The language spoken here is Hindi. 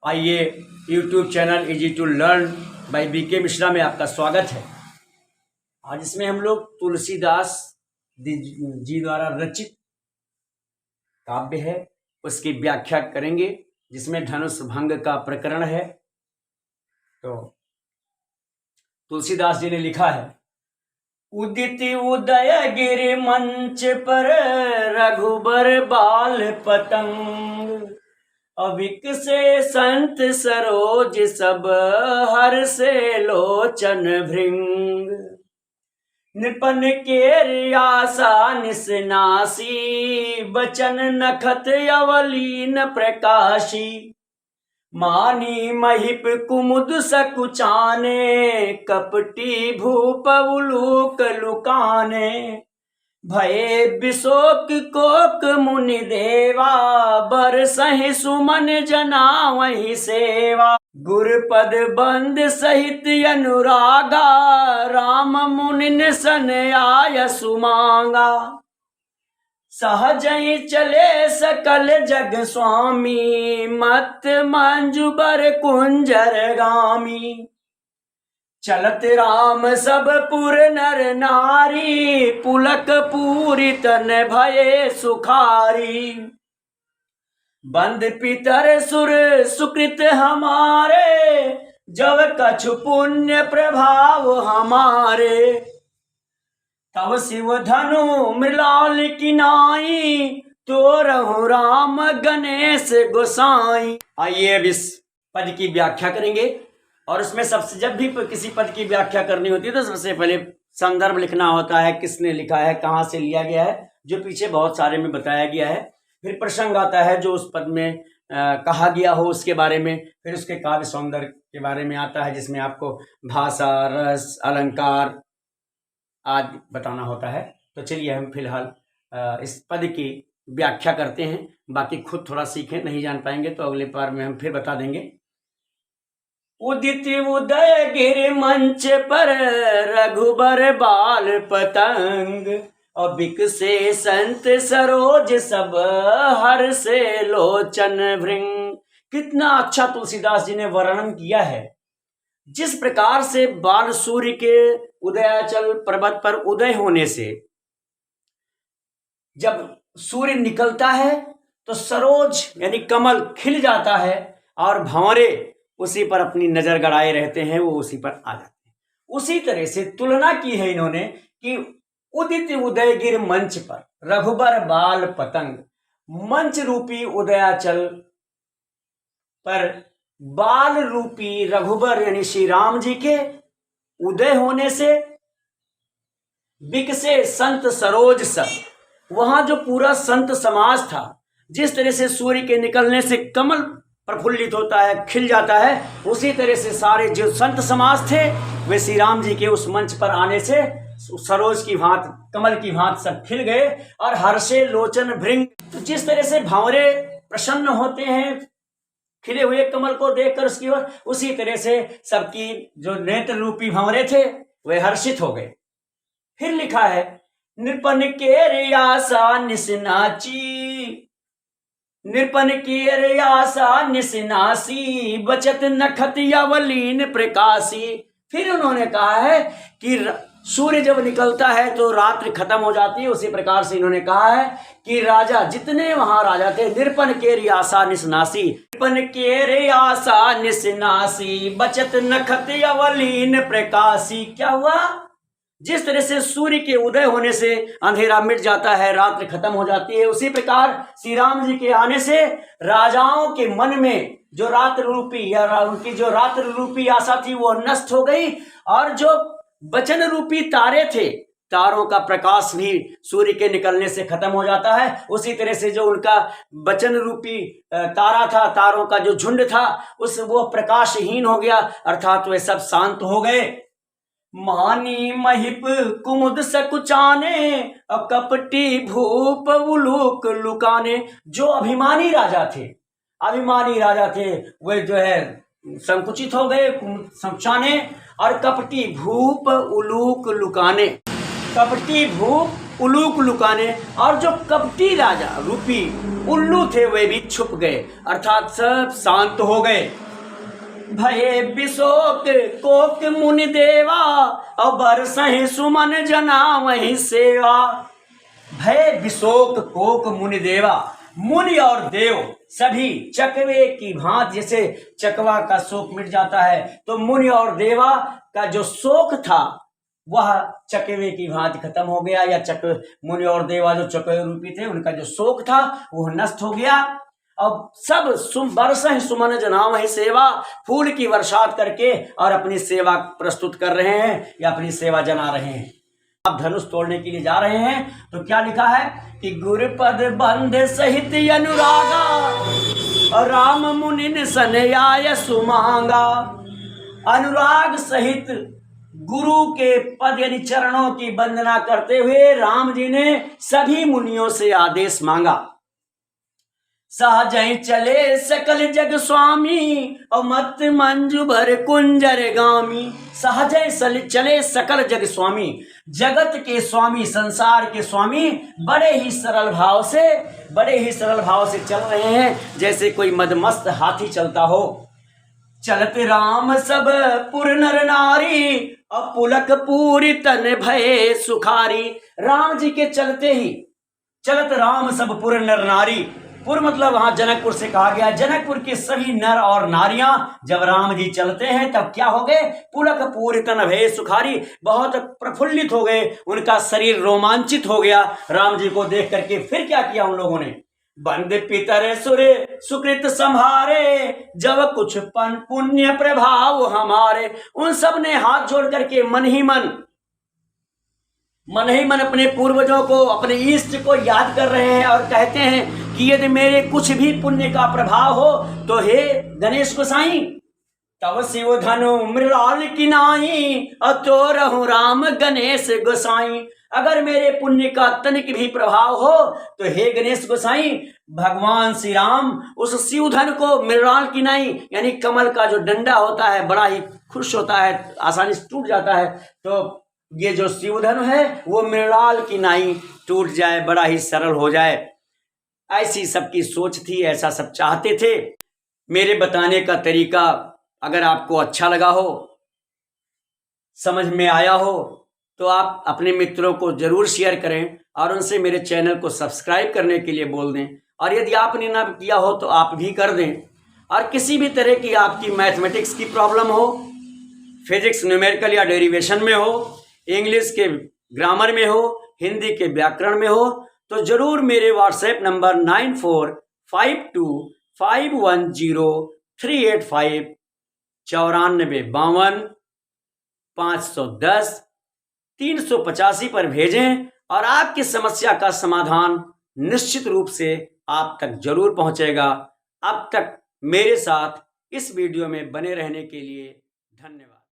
आइए YouTube channel easy to learn by BK Mishra में आपका स्वागत है। आज इसमें हम लोग तुलसीदास जी द्वारा रचित काव्य है उसकी व्याख्या करेंगे, जिसमें धनुष भंग का प्रकरण है। तो तुलसीदास जी ने लिखा है, उदित उदय गिर मंच पर रघुबर बाल पतंग, अविक से संत सरोज सब हर से लोचन भृंग, नृपन के आशा निसनासी बचन नखत अवलीन प्रकाशी, मानी महिप कुमुद सकुचाने कपटी भूप उलूक लुकाने, भये विशोक कोक मुनि देवा बरसहि सुमन जना वही सेवा, गुरुपद बंद सहित अनुरागा राम मुनि सन आय सुमांगा, सहज ही चले सकल जग स्वामी मत मंजुबर कुंजर गामी, चलत राम सब पुर नर नारी पुलक पूरी तन भये सुखारी, बंद पितर सुर सुकृत हमारे जब कछु पुण्य प्रभाव हमारे, तब शिव धनु मृलाल किनाई तो रहु राम गणेश गोसाई। आइए अब इस पद की व्याख्या करेंगे। और उसमें सबसे जब भी किसी पद की व्याख्या करनी होती है तो सबसे पहले संदर्भ लिखना होता है, किसने लिखा है, कहाँ से लिया गया है, जो पीछे बहुत सारे में बताया गया है। फिर प्रसंग आता है जो उस पद में कहा गया हो उसके बारे में। फिर उसके काव्य सौंदर्य के बारे में आता है, जिसमें आपको भाषा, रस, अलंकार आदि बताना होता है। तो चलिए हम फिलहाल इस पद की व्याख्या करते हैं। बाकी खुद थोड़ा सीखें, नहीं जान पाएंगे तो अगले बार में हम फिर बता देंगे। उदित उदय गिर मंच पर रघुबर बाल पतंग, अबिक से संत सरोज सब हर से लोचन भृंग। कितना अच्छा तुलसीदास जी ने वर्णन किया है। जिस प्रकार से बाल सूर्य के उदयाचल पर्वत पर उदय होने से जब सूर्य निकलता है तो सरोज यानी कमल खिल जाता है और भंवरे उसी पर अपनी नजर गड़ाए रहते हैं, वो उसी पर आ जाते हैं। उसी तरह से तुलना की है इन्होंने कि उदित उदय गिर मंच पर रघुबर बाल पतंग, मंच रूपी उदयाचल पर बाल रूपी रघुबर यानी श्री राम जी के उदय होने से विकसे संत सरोज सब, वहां जो पूरा संत समाज था, जिस तरह से सूर्य के निकलने से कमल प्रफुल्लित होता है, खिल जाता है, उसी तरह से सारे जो संत समाज थे वे श्री राम जी के उस मंच पर आने से सरोज की भांत, कमल की भांत सब खिल गए और हर्षे लोचन भृंग। तो जिस तरह से भंवरे प्रसन्न होते हैं खिले हुए कमल को देखकर उसकी ओर, उसी तरह से सबकी जो नेत्र रूपी भंवरे थे वे हर्षित हो गए। फिर लिखा है, नृपन के आशा निसनाची, नृपन की आशा निसनासी बचत नखत अवलीन प्रकाशी। फिर उन्होंने कहा है कि सूर्य जब निकलता है तो रात्रि खत्म हो जाती है। उसी प्रकार से इन्होंने कहा है कि राजा, जितने वहां राजा थे, नृपन के आशा निसनासी, नृपन के आशा निसनासी बचत नखत अवलीन प्रकाशी। क्या हुआ? जिस तरह से सूर्य के उदय होने से अंधेरा मिट जाता है, रात्रि खत्म हो जाती है, उसी प्रकार श्री राम जी के आने से राजाओं के मन में जो रात्र रूपी या उनकी जो रात्र रूपी आशा थी वो नष्ट हो गई, और जो वचन रूपी तारे थे, तारों का प्रकाश भी सूर्य के निकलने से खत्म हो जाता है। उसी तरह से जो उनका वचन रूपी तारा था, तारों का जो झुंड था, वो प्रकाशहीन हो गया, अर्थात वे सब शांत हो गए। मानी महिप कुमुद सकुचाने कपटी भूप उलूक लुकाने। जो अभिमानी राजा थे वे जो है संकुचित हो गए, सकुचाने, और कपटी भूप उलूक लुकाने। कपटी भूप उल्लू को लुकाने, और जो कपटी राजा रूपी उल्लू थे वे भी छुप गए, अर्थात सब शांत हो गए। भये बिशोक कोक मुनि देवा, और बरसहि सुमन जना वही सेवा। भय बिशोक कोक मुनि देवा, मुनि और देव सभी चकवे की भांति, जैसे चकवा का शोक मिट जाता है तो मुनि और देवा का जो शोक था वह चकवे की भांति खत्म हो गया, या मुनि और देवा जो चकवे रूपी थे उनका जो शोक था वह नष्ट हो गया। अब सब बरसहि सुमन जना वही सेवा, फूल की वर्षात करके और अपनी सेवा प्रस्तुत कर रहे हैं या अपनी सेवा जना रहे हैं। आप धनुष तोड़ने के लिए जा रहे हैं तो क्या लिखा है कि गुरुपद बंध सहित अनुरागा, और राम मुनि सनयाय सुमांगा। अनुराग सहित गुरु के पद यानी चरणों की वंदना करते हुए राम जी ने सभी मुनियों से आदेश मांगा। सहजै चले सकल जग स्वामी, और मत मंजू भर कुंजर गामी। सहजै चले सकल जग स्वामी, जगत के स्वामी, संसार के स्वामी बड़े ही सरल भाव से चल रहे हैं, जैसे कोई मदमस्त हाथी चलता हो। चलत राम सब पुर नर नारी, और पुलक पूरी तन भये सुखारी। राम जी के चलते ही चलत राम सब पुर नर नारी, पुर मतलब वहां जनकपुर से कहा गया, जनकपुर के सभी नर और नारियां जब राम जी चलते हैं तब क्या हो गए, पुलक पूरी तन भये सुखारी, बहुत प्रफुल्लित हो गए, उनका शरीर रोमांचित हो गया राम जी को देख करके। फिर क्या किया उन लोगों ने, बंद पितर सुरे सुकृत संभारे, जब कुछ पुण्य प्रभाव हमारे। उन सब ने हाथ जोड़ करके मन ही मन अपने पूर्वजों को, अपने इष्ट को याद कर रहे हैं और कहते हैं कि यदि मेरे कुछ भी पुण्य का प्रभाव हो तो हे गणेश गोसाई, तब शिव धनु मृणाल किनाई, और तो रहूं राम गणेश गोसाई। अगर मेरे पुण्य का तनिक भी प्रभाव हो तो हे गणेश गोसाई, भगवान श्री राम उस शिवधन को मृणाल किनाई यानी कमल का जो डंडा होता है बड़ा ही खुश होता है, आसानी से टूट जाता है, तो ये जो शिवधन है वो मृणाल किनाई टूट जाए, बड़ा ही सरल हो जाए। ऐसी सबकी सोच थी, ऐसा सब चाहते थे। मेरे बताने का तरीका अगर आपको अच्छा लगा हो, समझ में आया हो, तो आप अपने मित्रों को जरूर शेयर करें और उनसे मेरे चैनल को सब्सक्राइब करने के लिए बोल दें। और यदि आपने ना किया हो तो आप भी कर दें। और किसी भी तरह की आपकी मैथमेटिक्स की प्रॉब्लम हो, फिजिक्स न्यूमेरिकल या डेरिवेशन में हो, इंग्लिश के ग्रामर में हो, हिंदी के व्याकरण में हो, तो जरूर मेरे व्हाट्सएप नंबर 9452510385 9452 510 385 पर भेजें और आपकी समस्या का समाधान निश्चित रूप से आप तक जरूर पहुंचेगा। अब तक मेरे साथ इस वीडियो में बने रहने के लिए धन्यवाद।